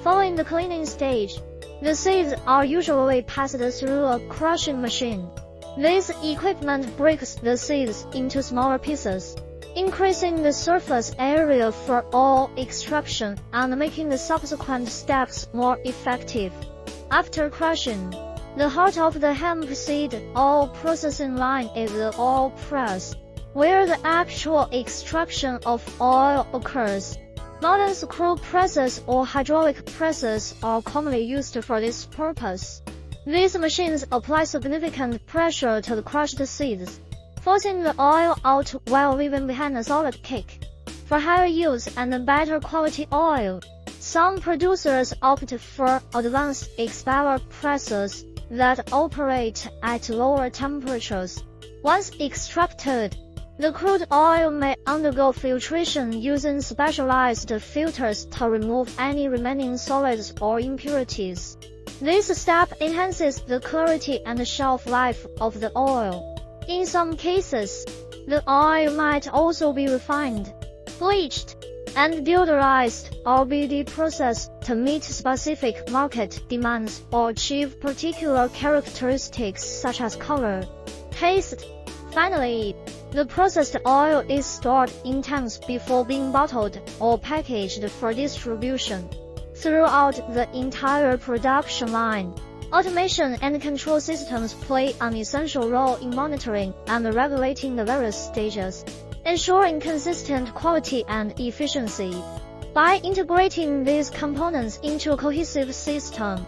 Following the cleaning stage, the seeds are usually passed through a crushing machine. This equipment breaks the seeds into smaller pieces, increasing the surface area for oil extraction and making the subsequent steps more effective. After crushing, the heart of the hemp seed oil processing line is the oil press, where the actual extraction of oil occurs. Modern screw presses or hydraulic presses are commonly used for this purpose. These machines apply significant pressure to the crushed seeds, forcing the oil out while leaving behind a solid cake. For higher yields and better quality oil, some producers opt for advanced expeller presses that operate at lower temperatures. Once extracted, the crude oil may undergo filtration using specialized filters to remove any remaining solids or impurities. This step enhances the clarity and shelf life of the oil. In some cases, the oil might also be refined, bleached, and deodorized or be processed to meet specific market demands or achieve particular characteristics such as color, taste. Finally, the processed oil is stored in tanks before being bottled or packaged for distribution. Throughout the entire production line, automation and control systems play an essential role in monitoring and regulating the various stages, ensuring consistent quality and efficiency. By integrating these components into a cohesive system,